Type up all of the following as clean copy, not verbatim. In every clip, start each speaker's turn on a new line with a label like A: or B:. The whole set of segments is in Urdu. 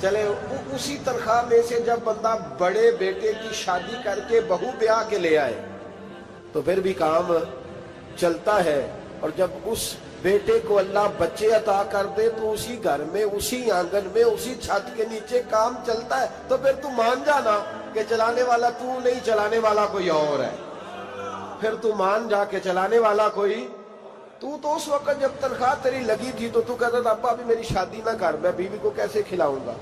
A: چلے اسی تنخواہ میں سے جب بندہ بڑے بیٹے کی شادی کر کے بہو بیاہ کے لے آئے تو پھر بھی کام چلتا ہے، اور جب اس بیٹے کو اللہ بچے عطا کر دے تو اسی گھر میں، اسی آنگن میں، اسی چھت کے نیچے کام چلتا ہے، تو پھر تو مان جانا کہ چلانے والا تو نہیں، چلانے والا کوئی اور ہے۔ پھر تو مان جا کے چلانے والا کوئی تو اس وقت جب تنخواہ تیری لگی تھی تو کہتا تھا ابا ابھی میری شادی نہ کر، میں بیوی کو کیسے کھلاؤں گا؟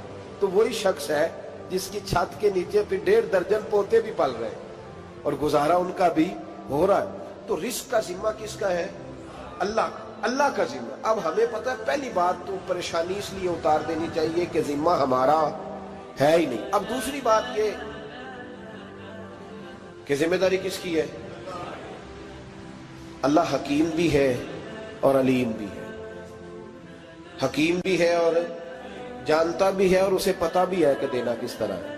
A: تو وہی شخص ہے جس کی چھت کے نیچے پھر 1.5 درجن پوتے بھی پل رہے ہیں اور گزارا ان کا بھی ہو رہا ہے۔ تو رزق کا ذمہ کس کا ہے؟ اللہ کا ذمہ۔ اب ہمیں پتہ ہے پہلی بات تو پریشانی اس لیے اتار دینی چاہیے کہ ذمہ ہمارا ہے ہی نہیں۔ اب دوسری بات یہ کہ ذمہ داری کس کی ہے؟ اللہ حکیم بھی ہے اور علیم بھی ہے، حکیم بھی ہے اور جانتا بھی ہے اور اسے پتہ بھی ہے کہ دینا کس طرح ہے۔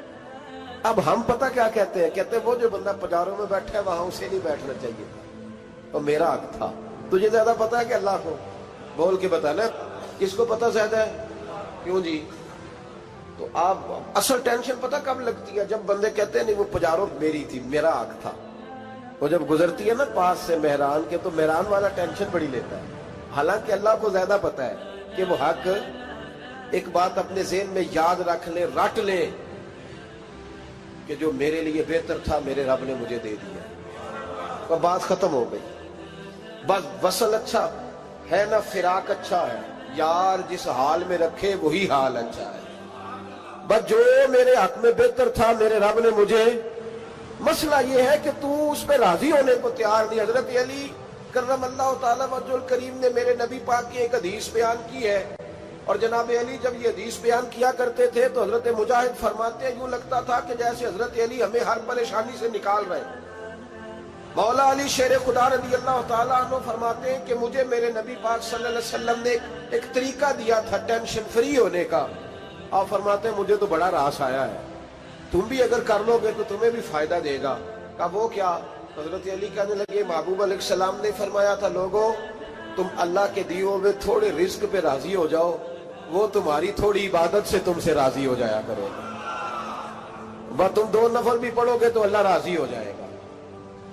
A: اب ہم پتہ کیا کہتے ہیں؟ کہتے ہیں وہ جو بندہ پجاروں میں بیٹھا ہے وہاں اسے نہیں بیٹھنا چاہیے تھا، اور میرا حق تھا۔ تجھے زیادہ پتہ ہے کہ اللہ کو؟ بول کے بتانا کس کو پتہ زیادہ ہے؟ کیوں جی؟ تو آپ اصل ٹینشن پتہ کب لگتی ہے؟ جب بندے کہتے ہیں نہیں وہ پجاروں میری تھی، میرا حق تھا۔ وہ جب گزرتی ہے نا پاس سے مہران کے تو مہران والا ٹینشن بڑی لیتا ہے، حالانکہ اللہ کو زیادہ پتہ ہے کہ وہ حق۔ ایک بات اپنے ذہن میں یاد رکھ لیں، رٹ لیں کہ جو میرے لیے بہتر تھا میرے رب نے مجھے دے دیا، تو بات ختم ہو گئی۔ بس وصل اچھا ہے نہ فراق اچھا ہے، یار جس حال میں رکھے وہی حال اچھا ہے۔ بس جو میرے حق میں بہتر تھا میرے رب نے مجھے، مسئلہ یہ ہے کہ تو اس پہ راضی ہونے کو تیار نہیں۔ حضرت علی کرم اللہ تعالیٰ وجہ الکریم نے میرے نبی پاک کی ایک حدیث بیان کی ہے، اور جناب علی جب یہ حدیث بیان کیا کرتے تھے تو حضرت مجاہد فرماتے ہیں یوں لگتا تھا کہ جیسے حضرت علی ہمیں ہر پریشانی سے نکال رہے ہیں۔ مولا علی شیر خدا رضی اللہ تعالیٰ عنہ فرماتے ہیں کہ مجھے میرے نبی پاک صلی اللہ علیہ وسلم نے ایک طریقہ دیا تھا ٹینشن فری ہونے کا۔ آپ فرماتے ہیں مجھے تو بڑا راس آیا ہے، تم بھی اگر کر لو گے تو تمہیں بھی فائدہ دے گا۔ کہا وہ کیا؟ حضرت علی کہنے لگے محبوب علیہ السلام نے فرمایا تھا لوگوں تم اللہ کے دیے ہوئے تھوڑے رزق پہ راضی ہو جاؤ، وہ تمہاری تھوڑی عبادت سے تم سے راضی ہو جایا کرے گا۔ بس تم 2 نفل بھی پڑھو گے تو اللہ راضی ہو جائے گا،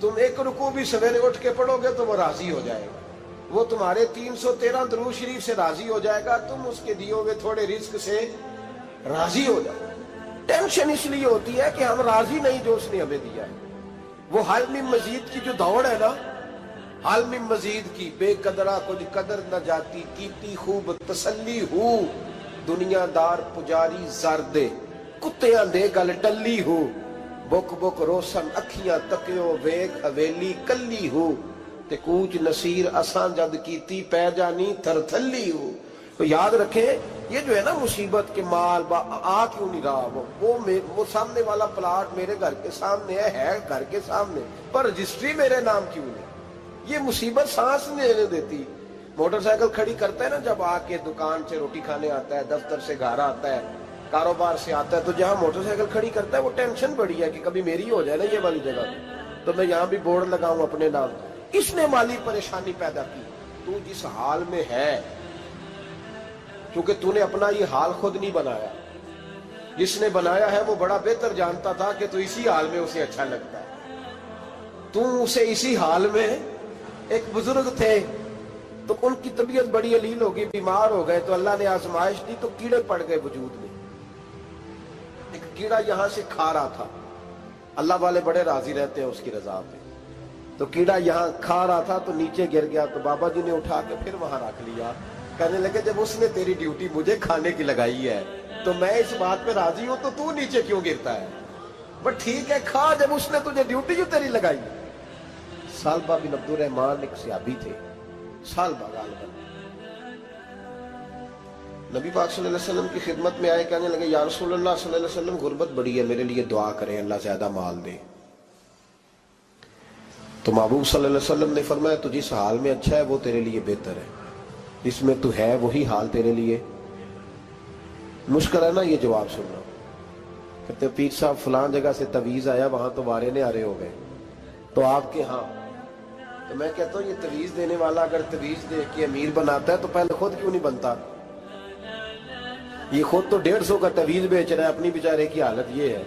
A: تم 1 رکوع بھی سویرے اٹھ کے پڑھو گے تو وہ راضی ہو جائے گا، وہ تمہارے 313 درود شریف سے راضی ہو جائے گا، تم اس کے دیے ہوئے تھوڑے رزق سے راضی ہو جائے۔ ٹینشن اس لیے ہوتی ہے کہ ہم راضی نہیں جو اس نے ہمیں دیا ہے۔ وہ حل میں مزید کی جو دوڑ ہے نا، حل میں مزید کی، بے قدرہ کچھ قدر نہ جاتی، کیتی خوب تسلی ہو، دنیا دار پجاری زردے، کتیاں دے گل ٹلی ہو، بک بک روشن اکھیاں تکیو ویک حویلی کلی ہو، تے کوچ نصیر اساں جد کیتی پہ جانی تھر تھلی ہو۔ تو یاد رکھیں یہ جو ہے نا مصیبت کے مال آ کیوں نہیں رہا؟ وہ سامنے والا پلاٹ میرے گھر کے سامنے ہے گھر کے سامنے، پر رجسٹری میرے نام کیوں نہیں؟ یہ مصیبت سانس نہیں لینے دیتی۔ موٹر سائیکل کھڑی کرتا ہے نا جب آ کے دکان سے روٹی کھانے آتا ہے، دفتر سے گھر آتا ہے، کاروبار سے آتا ہے، تو جہاں موٹر سائیکل کھڑی کرتا ہے وہ ٹینشن بڑی ہے کہ کبھی میری ہو جائے نا یہ والی جگہ، تو میں یہاں بھی بورڈ لگاؤں اپنے نام۔ اس نے مالی پریشانی پیدا کی۔ تو جس حال میں ہے، کیونکہ تو نے اپنا یہ حال خود نہیں بنایا، جس نے بنایا ہے وہ بڑا بہتر جانتا تھا کہ تو اسی حال میں اسے اچھا لگتا ہے۔ تو اسے اسی حال میں، ایک بزرگ تھے تو ان کی طبیعت بڑی علیل ہو گئی، بیمار ہو گئے، تو اللہ نے آزمائش دی تو کیڑے پڑ گئے وجود میں۔ ایک کیڑا یہاں سے کھا رہا تھا، اللہ والے بڑے راضی رہتے ہیں اس کی رضا پہ، تو کیڑا یہاں کھا رہا تھا تو نیچے گر گیا، تو بابا جی نے اٹھا کے پھر وہاں رکھ لیا، کہنے لگے جب اس نے تیری ڈیوٹی مجھے کھانے کی لگائی ہے تو میں اس بات پہ راضی ہوں، تو نیچے کیوں گرتا ہے؟ بٹ ٹھیک ہے کھا، جب اس نے تجھے ڈیوٹی جو تیری لگائی۔ سالبہ بن عبد الرحمن ایک صحابی تھے، سالبہ غالباً، نبی پاک صلی اللہ علیہ وسلم کی خدمت میں آئے، کہنے لگے یا رسول اللہ صلی اللہ علیہ وسلم غربت بڑی ہے، میرے لیے دعا کریں اللہ زیادہ مال دے۔ تو محبوب صلی اللہ علیہ وسلم نے فرمایا تو جس حال میں اچھا ہے وہ تیرے لیے بہتر ہے، جس میں تو ہے وہی حال تیرے لیے۔ مشکل ہے نا یہ جواب سننا؟ کہتے پیر صاحب فلان جگہ سے تویز آیا، وہاں تو وارے نے آرے ہو گئے، تو آپ کے ہاں؟ تو میں کہتا ہوں یہ تویز دینے والا اگر تویز دے کے امیر بناتا ہے تو پہلے خود کیوں نہیں بنتا؟ یہ خود تو 150 کا تویز بیچ رہا ہے، اپنی بیچارے کی حالت یہ ہے.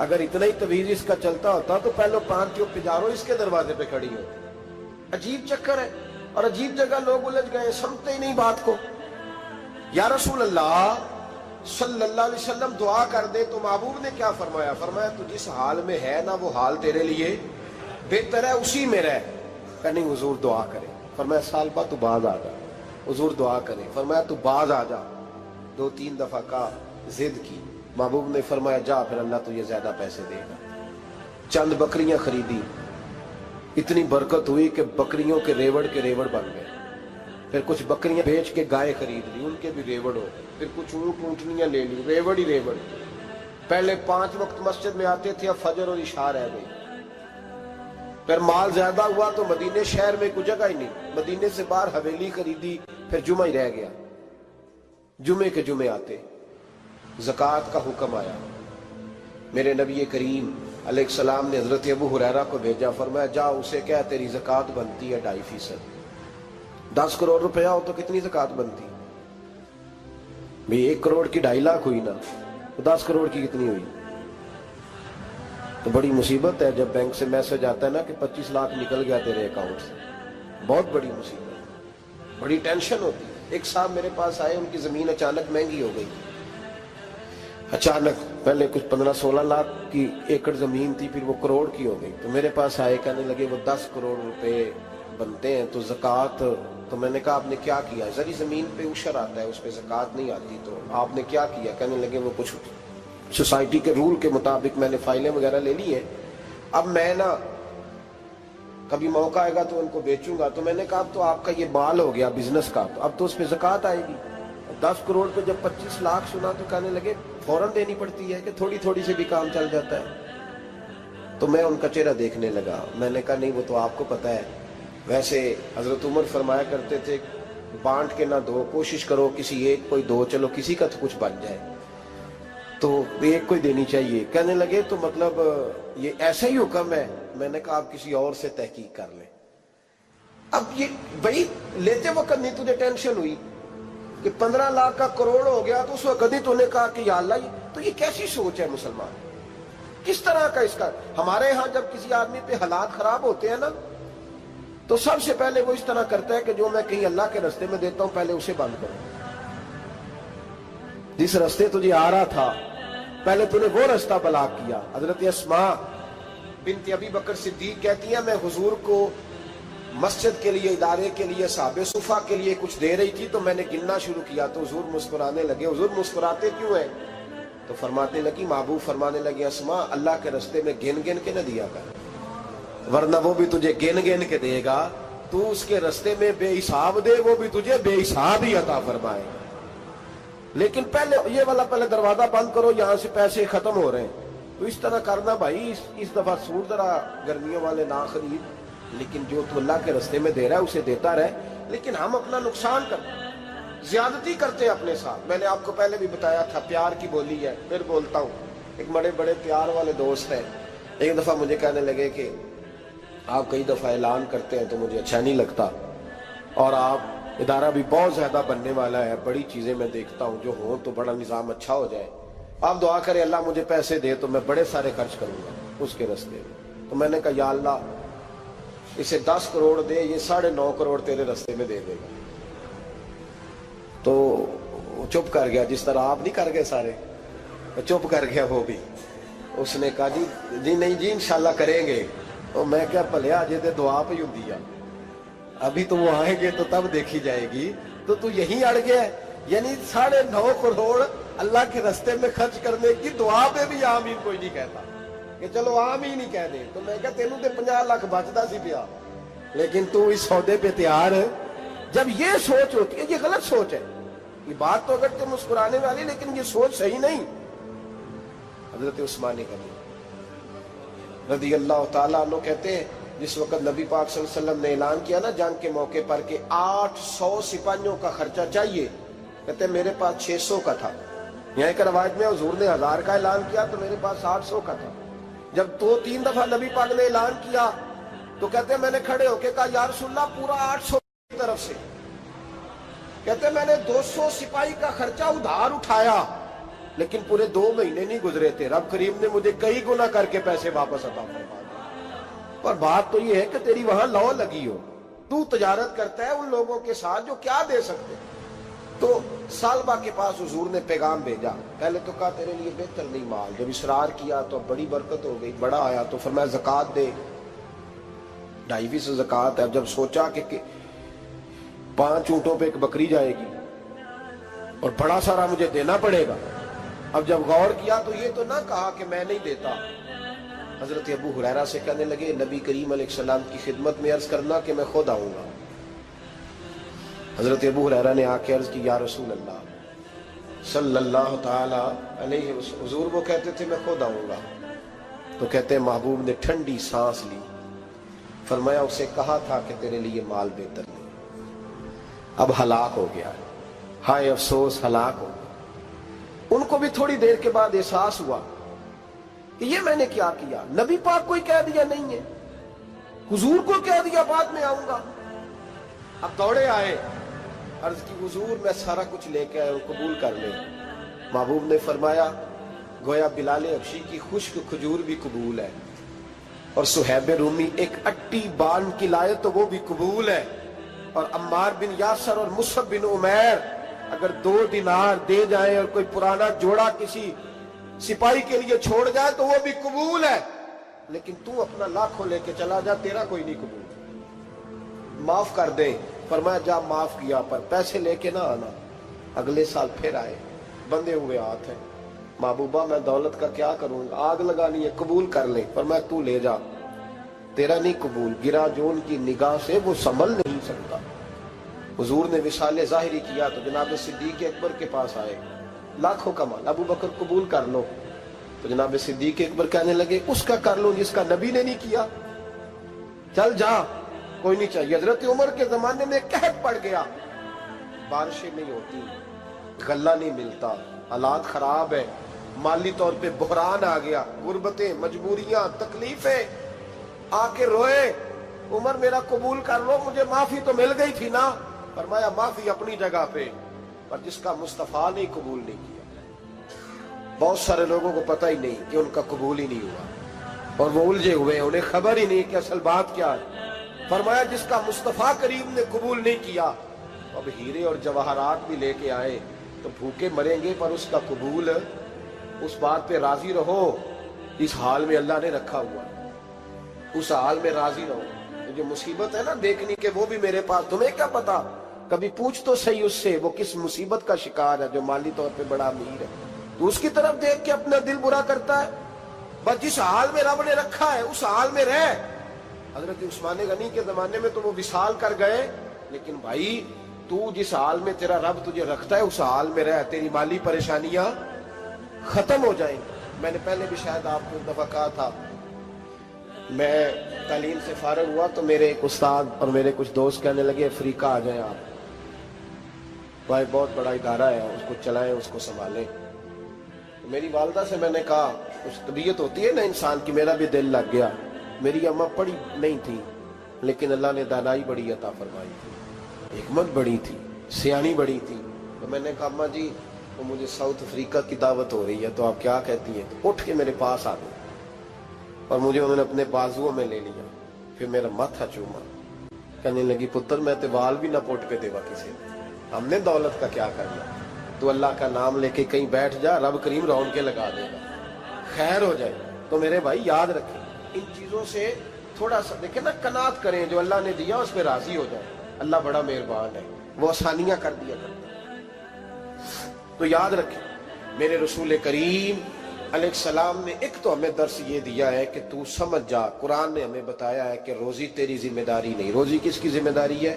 A: اگر اتنا ہی تویز اس کا چلتا ہوتا تو پہلے 5 پجاروں اس کے دروازے پہ کھڑی ہوتی. عجیب چکر ہے اور عجیب جگہ لوگ الجھ گئے، سمجھتے ہی نہیں بات کو. یا رسول اللہ صلی اللہ علیہ وسلم دعا کر دے تو محبوب نے کیا فرمایا؟ فرمایا تو جس حال میں ہے نا وہ حال تیرے لیے بہتر ہے، اسی میں رہ. کہ نہیں حضور دعا کرے. فرمایا سال بعد تو باز آ جا. حضور دعا کرے. فرمایا تو باز آ جا. 2-3 دفعہ کا ضد کی. محبوب نے فرمایا جا پھر اللہ تجھے زیادہ پیسے دے گا. چند بکریاں خریدی، اتنی برکت ہوئی کہ بکریوں کے ریوڑ بن گئے. پھر کچھ بکریاں بیچ کے گائے خرید لی، ان کے بھی ریوڑ ہو گئے. پھر کچھ اونٹنیاں لے لی، ریوڑ ہی ریوڑ. پہلے 5 وقت مسجد میں آتے تھے، اب فجر اور عشاء رہ گئی. پھر مال زیادہ ہوا تو مدینے شہر میں کوئی جگہ ہی نہیں، مدینے سے باہر حویلی خریدی. پھر جمعہ ہی رہ گیا. جمعے کے جمعے آتے زکوٰۃ کا حکم آیا. میرے نبی کریم علیہ السلام نے حضرت ابو ہریرہ کو بھیجا. فرمایا جا اسے کہہ تیری زکوٰۃ بنتی ہے 2.5%. 10 کروڑ روپیہ ہو تو کتنی زکوٰۃ بنتی؟ بھئی 1 کروڑ کی 2.5 لاکھ ہوئی نا، تو 10 کروڑ کی کتنی ہوئی؟ تو بڑی مصیبت ہے جب بینک سے میسج آتا ہے نا کہ 25 لاکھ نکل گیا تیرے اکاؤنٹ سے. بہت بڑی مصیبت، بڑی ٹینشن ہوتی ہے. ایک صاحب میرے پاس آئے، ان کی زمین اچانک مہنگی ہو گئی. اچانک پہلے کچھ 15-16 لاکھ کی ایکڑ زمین تھی، پھر وہ کروڑ کی ہو گئی. تو میرے پاس آئے، کہنے لگے وہ 10 کروڑ روپے بنتے ہیں تو زکوٰۃ. تو میں نے کہا آپ نے کیا کیا؟ ذری زمین پہ عشر آتا ہے، اس پہ زکوٰۃ نہیں آتی، تو آپ نے کیا کیا؟ کہنے لگے وہ کچھ سوسائٹی کے رول کے مطابق میں نے فائلیں وغیرہ لے لی ہیں، اب میں نا کبھی موقع آئے گا تو ان کو بیچوں گا. تو میں نے کہا اب تو آپ کا یہ مال ہو گیا بزنس کا، تو اب تو اس پہ زکوٰۃ آئے گی. 10 کروڑ پہ جب 25 لاکھ سنا تو کہنے لگے فوراً دینی پڑتی ہے کہ تھوڑی تھوڑی سے بھی کام چل جاتا ہے. تو میں ان کا چہرہ دیکھنے لگا. میں نے کہا نہیں وہ تو آپ کو پتا ہے. ویسے حضرت عمر فرمایا کرتے تھے بانٹ کے نہ دو، کوشش کرو کسی ایک کو ہی دو، چلو کسی کا تو کچھ بن جائے. تو ایک کو ہی دینی چاہیے. کہنے لگے تو مطلب یہ ایسا ہی حکم ہے؟ میں نے کہا آپ کسی اور سے تحقیق کر لیں. اب یہ بھائی لیتے وقت نہیں تجھے ٹینشن ہوئی کہ 15 لاکھ کا کروڑ ہو گیا تو اس وقت ہی تو نے کہا کہ یا اللہ. تو یہ کیسی سوچ ہے مسلمان؟ کس طرح کا اس کا؟ ہمارے ہاں جب کسی آدمی پہ حالات خراب ہوتے ہیں نا تو سب سے پہلے وہ اس طرح کرتا ہے کہ جو میں کہیں اللہ کے رستے میں دیتا ہوں پہلے اسے بند کروں. جس رستے تجھے آ رہا تھا پہلے تو نے وہ رستہ بلاک کیا. حضرت اسماء بنت ابی بکر صدیق کہتی ہیں میں حضور کو مسجد کے لیے، ادارے کے لیے، صحابہ صفہ کے لیے کچھ دے رہی تھی تو میں نے گننا شروع کیا تو حضور مسکرانے لگے. حضور مسکراتے کیوں ہیں؟ تو فرماتے لگی محبوب فرمانے لگے اسماء اللہ کے رستے میں گن گن کے نہ دیا کر، ورنہ وہ بھی تجھے گن گن کے دے گا. تو اس کے رستے میں بے حساب دے، وہ بھی تجھے بے حساب ہی عطا فرمائے. لیکن پہلے یہ والا پہلے دروازہ بند کرو، یہاں سے پیسے ختم ہو رہے ہیں. تو اس طرح کرنا بھائی. اس دفعہ سوٹ ذرا گرمیوں والے نہ خرید، لیکن جو تو اللہ کے رستے میں دے رہا ہے اسے دیتا رہے. لیکن ہم اپنا نقصان کرتے ہیں، زیادتی کرتے ہیں اپنے ساتھ. میں نے آپ کو پہلے بھی بتایا تھا پیار کی بولی ہے، پھر بولتا ہوں. ایک بڑے بڑے پیار والے دوست ہیں، ایک دفعہ مجھے کہنے لگے کہ آپ کئی دفعہ اعلان کرتے ہیں تو مجھے اچھا نہیں لگتا، اور آپ ادارہ بھی بہت زیادہ بننے والا ہے، بڑی چیزیں میں دیکھتا ہوں جو ہوں تو بڑا نظام اچھا ہو جائے. آپ دعا کریں اللہ مجھے پیسے دے تو میں بڑے سارے خرچ کروں گا اس کے رستے میں. تو میں نے کہا یا اللہ اسے 10 کروڑ دے، یہ 9.5 کروڑ تیرے رستے میں دے دے گا. تو چپ کر گیا، جس طرح آپ نہیں کر گئے سارے، چپ کر گیا وہ بھی. اس نے کہا جی نہیں جی انشاءاللہ کریں گے. تو میں کیا پلیا جی تے دعا پہ ہی ہوندی ہے، ابھی تو وہ آئیں گے تو تب دیکھی جائے گی. تو یہیں اڑ گیا ہے. یعنی 9.5 کروڑ اللہ کے رستے میں خرچ کرنے کی دعا پہ بھی آمین کوئی نہیں کہتا کہ چلو آمین ہی کہہ دے. تو میں کہا تینوں تے 50 لاکھ بچتا سی پیا، لیکن تو اس سودے پہ تیار ہے. جب یہ سوچ ہوتی ہے، یہ غلط سوچ ہے. یہ بات تو اگر تم مسکرانے والی، لیکن یہ سوچ صحیح نہیں. حضرت عثمان غنی رضی اللہ تعالیٰ عنہ کہتے ہیں جس وقت نبی پاک صلی اللہ علیہ وسلم نے اعلان کیا نا جنگ کے موقع پر کہ 800 سپاہیوں کا خرچہ چاہیے، کہتے ہیں میرے پاس 600 کا تھا. یہاں ایک روایت میں حضور نے 1000 کا اعلان کیا تو میرے پاس 800 کا تھا. جب 2-3 دفعہ نبی پاک نے اعلان کیا تو کہتے ہیں میں نے کھڑے ہو کے کہا یا رسول اللہ پورا 800 کی طرف سے. کہتے میں نے 200 سپاہی کا خرچہ ادھار اٹھایا لیکن پورے 2 مہینے نہیں گزرے تھے، رب کریم نے مجھے کئی گنا کر کے پیسے واپس عطا فرما دیے۔ اور بات تو یہ ہے کہ تیری وہاں لو لگی ہو، تو تجارت کرتا ہے ان لوگوں کے ساتھ جو کیا دے سکتے۔ تو سالبہ کے پاس حضور نے پیغام بھیجا، پہلے تو کہا تیرے لیے بہتر نہیں مال، جب اصرار کیا تو بڑی برکت ہو گئی، بڑا آیا تو فرمایا زکوٰۃ دے، 2.5 زکوٰۃ ہے۔ اب جب سوچا کہ 5 اونٹوں پہ ایک بکری جائے گی اور بڑا سارا مجھے دینا پڑے گا، اب جب غور کیا تو یہ تو نہ کہا کہ میں نہیں دیتا۔ حضرت ابو ہریرہ سے کہنے لگے نبی کریم علیہ السلام کی خدمت میں عرض کرنا کہ میں خود آؤں گا۔ حضرت ابو ہریرہ نے آ کے عرض کی یا رسول اللہ صلی اللہ تعالی علیہ وسلم، حضور وہ کہتے تھے میں خود آؤں گا، تو کہتے ہیں محبوب نے ٹھنڈی سانس لی، فرمایا اسے کہا تھا کہ تیرے لیے مال بہتر نہیں، اب ہلاک ہو گیا، ہائے افسوس ہلاک ہو گیا۔ ان کو بھی تھوڑی دیر کے بعد احساس ہوا کہ یہ میں نے کیا کیا، نبی پاک کو ہی کہہ دیا نہیں ہے، حضور کو کہہ دیا بعد میں آؤں گا۔ اب دوڑے آئے، عرض کی حضور میں سارا کچھ لے کے آئے ہوں، قبول کر لیں۔ محبوب نے فرمایا گویا بلال حبشی کی خشک کھجور بھی قبول ہے، اور صہیب رومی ایک اٹی بان کی لائے تو وہ بھی قبول ہے، اور عمار بن یاسر اور مصعب بن عمیر اگر 2 دینار دے جائیں اور کوئی پرانا جوڑا کسی سپاہی کے لیے چھوڑ جائے تو وہ بھی قبول ہے، لیکن تو اپنا لاکھوں لے کے چلا جا، تیرا کوئی نہیں قبول، معاف کر دے۔ فرمایا جا معاف کیا، پر پیسے لے کے نہ آنا۔ اگلے سال پھر آئے، بندے ہوئے ہاتھ ہیں، محبوبہ میں دولت کا کیا کروں گا، آگ لگانی ہے، قبول کر لے۔ فرمایا تو لے جا، تیرا نہیں قبول، گرا جو ان کی نگاہ سے وہ سنبھل نہیں سکتا۔ حضور نے وصال ظاہری کیا تو جناب صدیق اکبر کے پاس آئے، لاکھوں کا مال، ابو بکر قبول کر لو، تو جناب صدیق اکبر کہنے لگے اس کا کر لو جس کا نبی نے نہیں کیا، چل جا کوئی نہیں چاہیے۔ حضرت عمر کے زمانے میں قحط پڑ گیا، بارشیں نہیں ہوتی، غلہ نہیں ملتا، حالات خراب ہے، مالی طور پہ بحران آ گیا، غربتیں، مجبوریاں، تکلیفیں، آ کے روئے، عمر میرا قبول کر لو، مجھے معافی تو مل گئی تھی نا۔ فرمایا معافی اپنی جگہ پہ، پر جس کا مصطفیٰ نے قبول نہیں کیا۔ بہت سارے لوگوں کو پتہ ہی نہیں کہ ان کا قبول ہی نہیں ہوا، اور وہ الجھے ہوئے، انہیں خبر ہی نہیں کہ اصل بات کیا ہے۔ فرمایا جس کا مصطفیٰ کریم نے قبول نہیں کیا، اب ہیرے اور جواہرات بھی لے کے آئے تو بھوکے مریں گے، پر اس کا قبول، اس بات پہ راضی رہو، اس حال میں اللہ نے رکھا ہوا، اس حال میں راضی رہو۔ جو مصیبت ہے نا دیکھنی کہ وہ بھی میرے پاس، تمہیں کیا پتا، کبھی پوچھ تو صحیح اس سے وہ کس مصیبت کا شکار ہے، جو مالی طور پہ بڑا امیر ہے، تو اس کی طرف دیکھ کے اپنا دل برا کرتا ہے۔ بس جس حال میں رب نے رکھا ہے اس حال میں رہ۔ حضرت عثمان غنی کے زمانے میں تو وہ وصال کر گئے، لیکن بھائی تو جس حال میں تیرا رب تجھے رکھتا ہے اس حال میں رہ، تیری مالی پریشانیاں ختم ہو جائیں گی۔ میں نے پہلے بھی شاید آپ کو ایک دفعہ کہا تھا، میں تعلیم سے فارغ ہوا تو میرے ایک استاد اور میرے کچھ دوست کہنے لگے افریقہ آ جائیں آپ، بھائی بہت بڑا ادارہ ہے، اس کو چلائیں، اس کو سنبھالیں۔ میری والدہ سے میں نے کہا، کچھ طبیعت ہوتی ہے نا انسان کی، میرا بھی دل لگ گیا۔ میری اماں پڑھی نہیں تھی لیکن اللہ نے دانائی بڑی عطا فرمائی تھی، حکمت بڑی تھی، سیانی بڑی تھی۔ تو میں نے کہا اماں جی وہ مجھے ساؤتھ افریقہ کی دعوت ہو رہی ہے تو آپ کیا کہتی ہیں؟ تو اٹھ کے میرے پاس آ گئی اور مجھے انہوں نے اپنے بازوؤں میں لے لیا، پھر میرا ماتھا چوما، کہنے لگی پتر میں تے وال بھی نہ پوٹ پہ دیوا کسی نے، ہم نے دولت کا کیا کرنا، تو اللہ کا نام لے کے کہیں بیٹھ جا، رب کریم رون کے لگا دے گا، خیر ہو جائے۔ تو میرے بھائی یاد رکھیں ان چیزوں سے تھوڑا سا دیکھیں نا، قناعت کریں، جو اللہ نے دیا اس پہ راضی ہو جائے، اللہ بڑا مہربان ہے، وہ آسانیاں کر دیا کرتا ہے۔ تو یاد رکھیں میرے رسول کریم علیہ السلام نے ایک تو ہمیں درس یہ دیا ہے کہ تو سمجھ جا، قرآن نے ہمیں بتایا ہے کہ روزی تیری ذمہ داری نہیں، روزی کس کی ذمہ داری ہے؟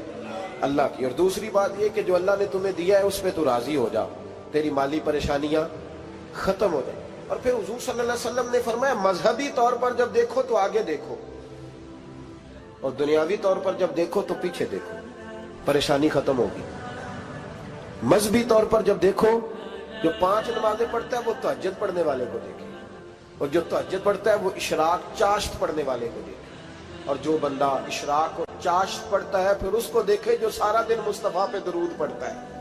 A: اللہ کی۔ اور دوسری بات یہ کہ جو اللہ نے تمہیں دیا ہے اس پہ تو راضی ہو جا، تیری مالی پریشانیاں ختم ہو جائیں۔ اور پھر حضور صلی اللہ علیہ وسلم نے فرمایا مذہبی طور پر جب دیکھو تو آگے دیکھو، اور دنیاوی طور پر جب دیکھو تو پیچھے دیکھو، پریشانی ختم ہوگی۔ مذہبی طور پر جب دیکھو، جو 5 نمازیں پڑھتا ہے وہ تہجد پڑھنے والے کو دیکھے، اور جو تہجد پڑھتا ہے وہ اشراق چاشت پڑھنے والے کو دیکھے، اور جو بندہ اشراق اور چاشت پڑھتا ہے پھر اس کو دیکھے جو سارا دن مصطفیٰ پہ درود پڑھتا ہے۔